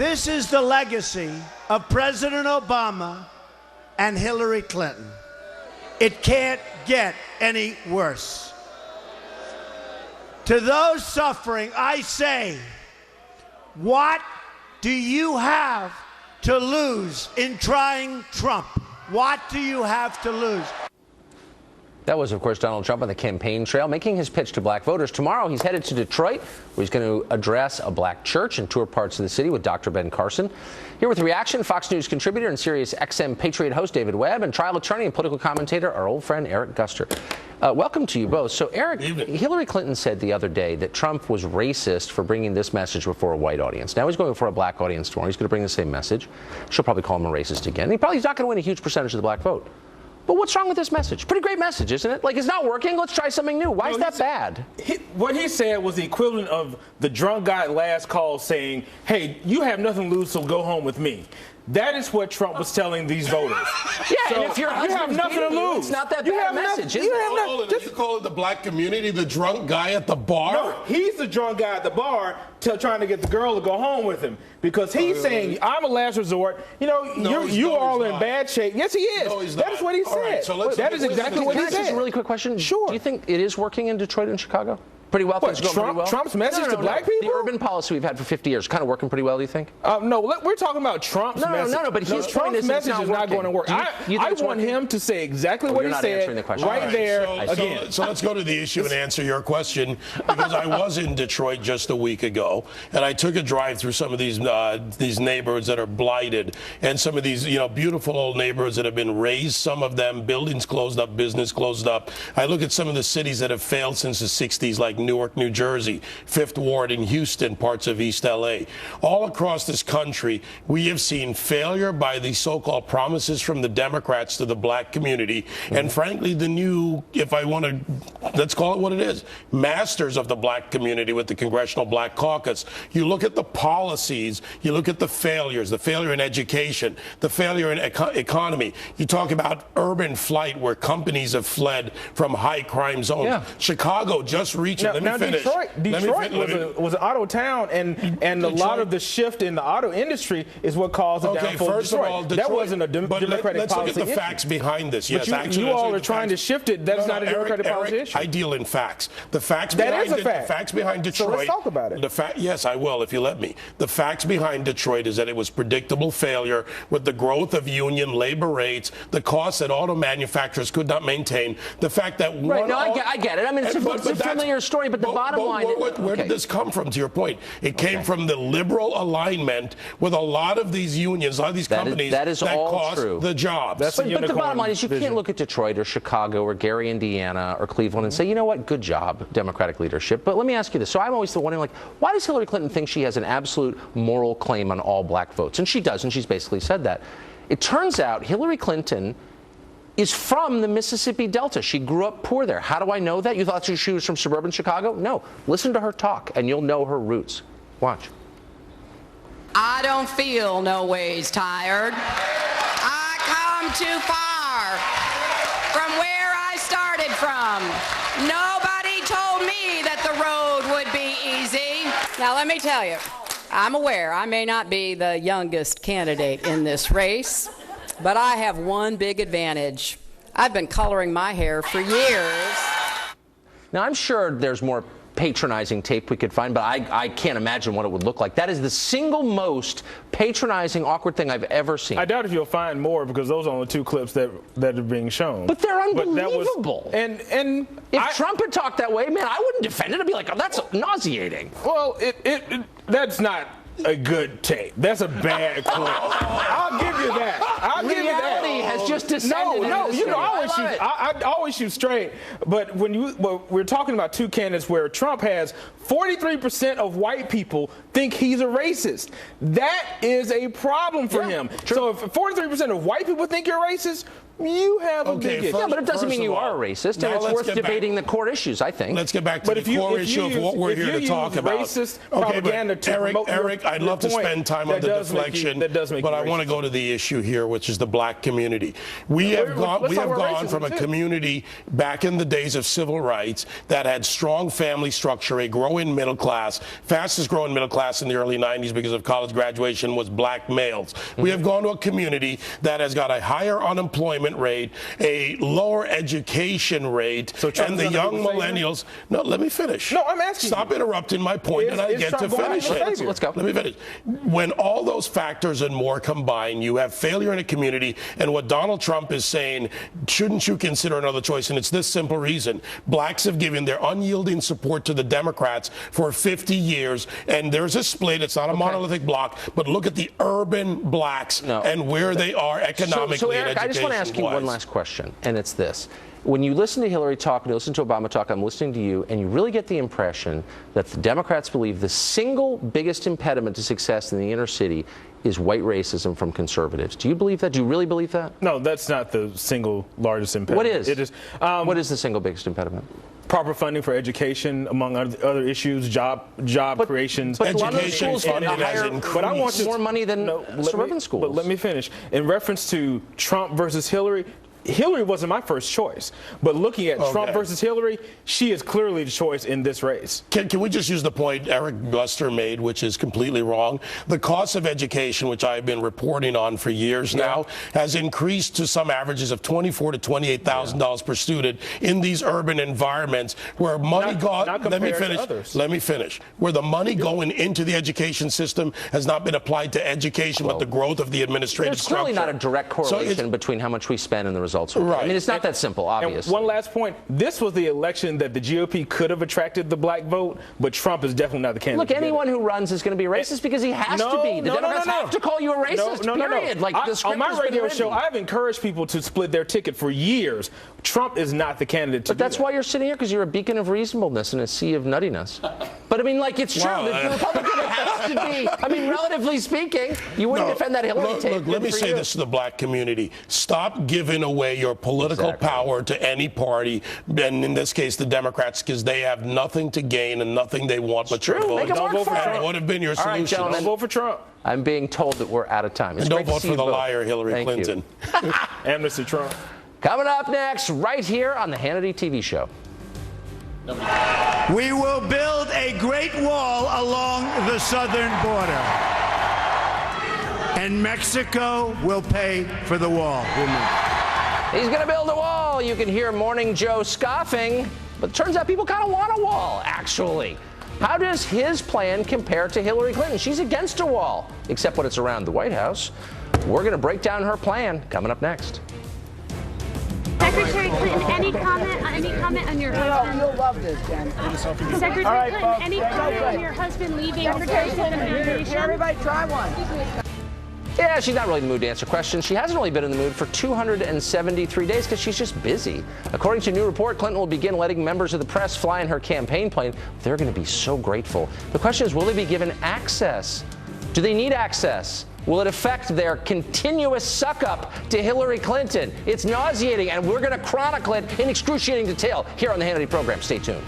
This is the legacy of President Obama and Hillary Clinton. It can't get any worse. To those suffering, I say, what do you have to lose in trying Trump? What do you have to lose? That was, of course, Donald Trump on the campaign trail, making his pitch to black voters. Tomorrow, he's headed to Detroit, where he's going to address a black church and tour parts of the city with Dr. Ben Carson. Here with reaction, Fox News contributor and Sirius XM Patriot host David Webb, and trial attorney and political commentator, our old friend Eric Guster. Welcome to you both. So, Eric, Hillary Clinton said the other day that Trump was racist for bringing this message before a white audience. Now he's going for a black audience tomorrow. He's going to bring the same message. She'll probably call him a racist again. He's not going to win a huge percentage of the black vote. But what's wrong with this message? Pretty great message, isn't it? Like, it's not working. Let's try something new. Why is that bad? What he said was the equivalent of the drunk guy at last call saying, hey, you have nothing to lose, so go home with me. That is what Trump was telling these voters. Yeah, so and if you have nothing to lose, it's not that bad a message, is it? You call it the black community the drunk guy at the bar? No, he's the drunk guy at the bar trying to get the girl to go home with him because he's saying, I'm a last resort. You know, you all in bad shape. Yes, he is. No, he's that not. is what he said. Right, so that is exactly what he said. Just a really quick question. Sure. Do you think it is working in Detroit and Chicago? Pretty well. Things going pretty well. Trump's message to black people? The urban policy we've had for 50 years, kind of working pretty well, do you think? No, we're talking about Trump's message. No, but Trump's message is not going to work. I want him to say exactly what he said right there again. So let's go to the issue and answer your question, because I was in Detroit just a week ago, and I took a drive through some of these neighborhoods that are blighted, and some of these beautiful old neighborhoods that have been razed. Some of them, buildings closed up, business closed up. I look at some of the cities that have failed since the 60s, like Newark, New Jersey, Fifth Ward in Houston, parts of East LA. All across this country, we have seen failure by the so-called promises from the Democrats to the black community, and frankly, the new, if I want to, let's call it what it is, masters of the black community with the Congressional Black Caucus. You look at the policies, you look at the failures, the failure in education, the failure in economy. You talk about urban flight, where companies have fled from high crime zones. Yeah. Chicago just reached it. Let me finish. Detroit was an auto town, and a lot of the shift in the auto industry is what caused the downfall of Detroit. That wasn't a Democratic policy. Let's look at the facts behind this. Yes, but you all are trying to shift it. That's not a Democratic policy issue. I deal in facts. The facts that behind is a fact. The facts behind Detroit. So let's talk about it. Yes, I will, if you let me. The facts behind Detroit is that it was predictable failure with the growth of union labor rates, the costs that auto manufacturers could not maintain, the fact that I get it. I mean, it's a familiar story, but the bottom line. Where did this come from, to your point? It came from the liberal alignment with a lot of these unions, a lot of these companies that cost the jobs. But the bottom line is you can't look at Detroit or Chicago or Gary, Indiana or Cleveland and say, you know what, good job, Democratic leadership. But let me ask you this. So I'm always wondering, like, why does Hillary Clinton think she has an absolute moral claim on all black votes? And she does, and she's basically said that. It turns out Hillary Clinton is from the Mississippi Delta. She grew up poor there. How do I know that? You thought she was from suburban Chicago? No. Listen to her talk, and you'll know her roots. Watch. I don't feel no ways tired. I come too far from where I started from. Nobody told me that the road would be easy. Now, let me tell you, I'm aware I may not be the youngest candidate in this race, but I have one big advantage. I've been coloring my hair for years. Now, I'm sure there's more patronizing tape we could find, but I can't imagine what it would look like. That is the single most patronizing, awkward thing I've ever seen. I doubt if you'll find more, because those are only two clips that are being shown. But they're unbelievable. And if Trump had talked that way, man, I wouldn't defend it. I'd be like, oh, that's nauseating. Well, that's not a good tape. That's a bad clip. I'll give you that. Reality has just descended. No, I always shoot straight. But we're talking about two candidates where Trump has 43% of white people think he's a racist. That is a problem for him. True. So if 43% of white people think you're racist, You have a big issue. Yeah, but it doesn't mean you are a racist, and it's worth debating the core issues, I think. Let's get back to the core issue of what we're here to talk about. Racist propaganda to Eric, I'd love to spend time on the deflection, but I want to go to the issue here, which is the black community. We have gone from a community back in the days of civil rights that had strong family structure, a growing middle class, fastest growing middle class in the early 90s because of college graduation was black males. We have gone to a community that has got a higher unemployment rate, a lower education rate, and the young millennials. No, let me finish. No, I'm asking. Stop interrupting my point, and I get to finish it. Let's go. Let me finish. When all those factors and more combine, you have failure in a community, and what Donald Trump is saying, shouldn't you consider another choice? And it's this simple reason. Blacks have given their unyielding support to the Democrats for 50 years, and there's a split. It's not a monolithic block, but look at the urban blacks and where they are economically so Eric, and education-wise. I just want to ask you one last question, and it's this. When you listen to Hillary talk, and you listen to Obama talk, I'm listening to you, and you really get the impression that the Democrats believe the single biggest impediment to success in the inner city is white racism from conservatives. Do you believe that? Do you really believe that? No, that's not the single largest impediment. What is? It is. What is the single biggest impediment? Proper funding for education, among other issues, job creations. But education funding has increased. But I want more money than suburban schools. But let me finish. In reference to Trump versus Hillary, Hillary wasn't my first choice, but looking at Trump versus Hillary, she is clearly the choice in this race. Can we just use the point Eric Buster made, which is completely wrong? The cost of education, which I've been reporting on for years now, has increased to some averages of $24,000 to $28,000 per student in these urban environments where money Let me finish. Where the money going into the education system has not been applied to education, but the growth of the administrative structure. There's really not a direct correlation between how much we spend and the results. Right. I mean, it's not that simple, obviously. And one last point. This was the election that the GOP could have attracted the black vote, but Trump is definitely not the candidate. Look, anyone who runs is going to be racist because he has to be. The Democrats have to call you a racist, period. Like, the script on my radio show, I've encouraged people to split their ticket for years. Trump is not the candidate to do that. But that's why you're sitting here, because you're a beacon of reasonableness in a sea of nuttiness. But, I mean, like, it's true. The Republican has to be, I mean, relatively speaking, you wouldn't defend that Hillary tape. Look, let me say this to the black community. Stop giving away your political power to any party, and in this case, the Democrats, because they have nothing to gain and nothing they want but your vote. Don't vote for Trump. What would have been your solution? Don't vote for Trump. I'm being told that we're out of time. And don't vote for the liar, Hillary Clinton. Amnesty Trump. Coming up next, right here on the Hannity TV show. We will build a great wall along the southern border. And Mexico will pay for the wall. He's going to build a wall. You can hear Morning Joe scoffing, but it turns out people kind of want a wall, actually. How does his plan compare to Hillary Clinton? She's against a wall, except when it's around the White House. We're going to break down her plan coming up next. Secretary Clinton, any comment on your husband? You'll love this, Jen. Secretary Clinton, any comment on your husband leaving Secretary Clinton? Everybody try one. Yeah, she's not really in the mood to answer questions. She hasn't really been in the mood for 273 days because she's just busy. According to a new report, Clinton will begin letting members of the press fly in her campaign plane. They're going to be so grateful. The question is, will they be given access? Do they need access? Will it affect their continuous suck-up to Hillary Clinton? It's nauseating, and we're going to chronicle it in excruciating detail here on the Hannity program. Stay tuned.